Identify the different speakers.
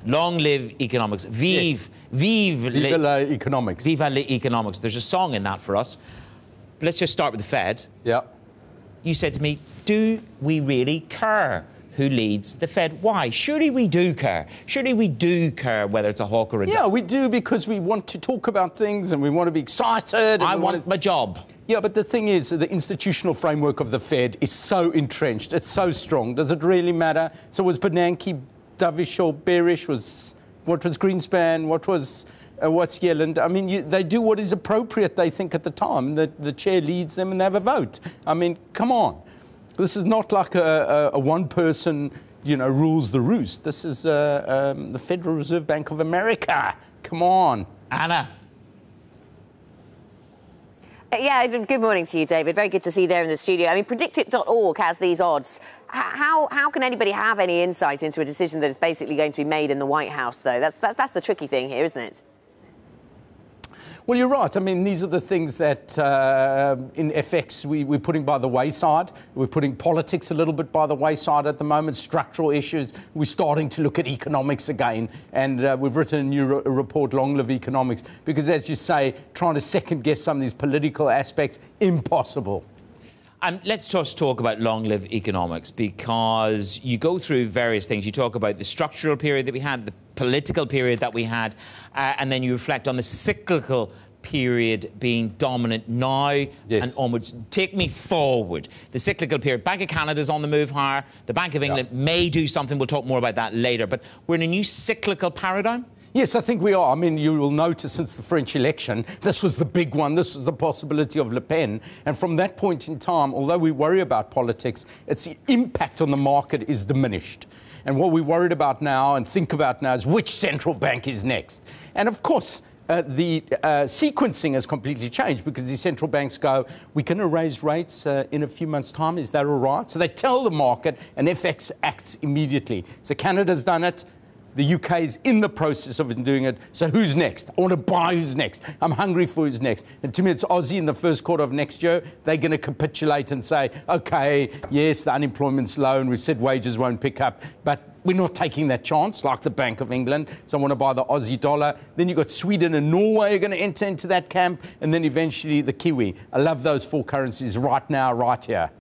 Speaker 1: Long live economics. Vive,
Speaker 2: yes. Vive l'economics.
Speaker 1: Vive l'economics. There's a song in that for us. But let's just start with the Fed.
Speaker 2: Yeah.
Speaker 1: You said to me, do we really care who leads the Fed? Why? Surely we do care. Surely we do care whether it's a hawk or a dove.
Speaker 2: Yeah, we do, because we want to talk about things and we want to be excited.
Speaker 1: I want my job.
Speaker 2: Yeah, but the thing is, the institutional framework of the Fed is so entrenched. It's so strong. Does it really matter? So was Bernanke dovish or bearish? What was Greenspan? What's Yellen? I mean, they do what is appropriate, they think, at the time. The chair leads them and they have a vote. I mean, come on. This is not like a one person, rules the roost. This is the Federal Reserve Bank of America. Come on.
Speaker 1: Anna.
Speaker 3: Yeah, good morning to you, David. Very good to see you there in the studio. I mean, predictit.org has these odds. How can anybody have any insight into a decision that is basically going to be made in the White House, though? That's the tricky thing here, isn't it?
Speaker 2: Well, you're right. I mean, these are the things that in FX we're putting by the wayside. We're putting politics a little bit by the wayside at the moment, structural issues. We're starting to look at economics again. And we've written a new report, Long Live Economics, because, as you say, trying to second-guess some of these political aspects, impossible.
Speaker 1: Let's just talk about long live economics, because you go through various things. You talk about the structural period that we had, the political period that we had, and then you reflect on the cyclical period being dominant now and onwards. Take me forward. The cyclical period. Bank of Canada's on the move higher. The Bank of England may do something. We'll talk more about that later. But we're in a new cyclical paradigm?
Speaker 2: Yes, I think we are. I mean, you will notice since the French election, this was the big one. This was the possibility of Le Pen. And from that point in time, although we worry about politics, its impact on the market is diminished. And what we're worried about now and think about now is which central bank is next. And of course, the sequencing has completely changed, because the central banks go, we're going to raise rates in a few months' time. Is that all right? So they tell the market, and FX acts immediately. So Canada's done it. The UK is in the process of doing it. So who's next? I want to buy who's next. I'm hungry for who's next. And to me, it's Aussie in the first quarter of next year. They're going to capitulate and say, OK, yes, the unemployment's low and we've said wages won't pick up, but we're not taking that chance, like the Bank of England. So I want to buy the Aussie dollar. Then you've got Sweden and Norway are going to enter into that camp. And then eventually the Kiwi. I love those four currencies right now, right here.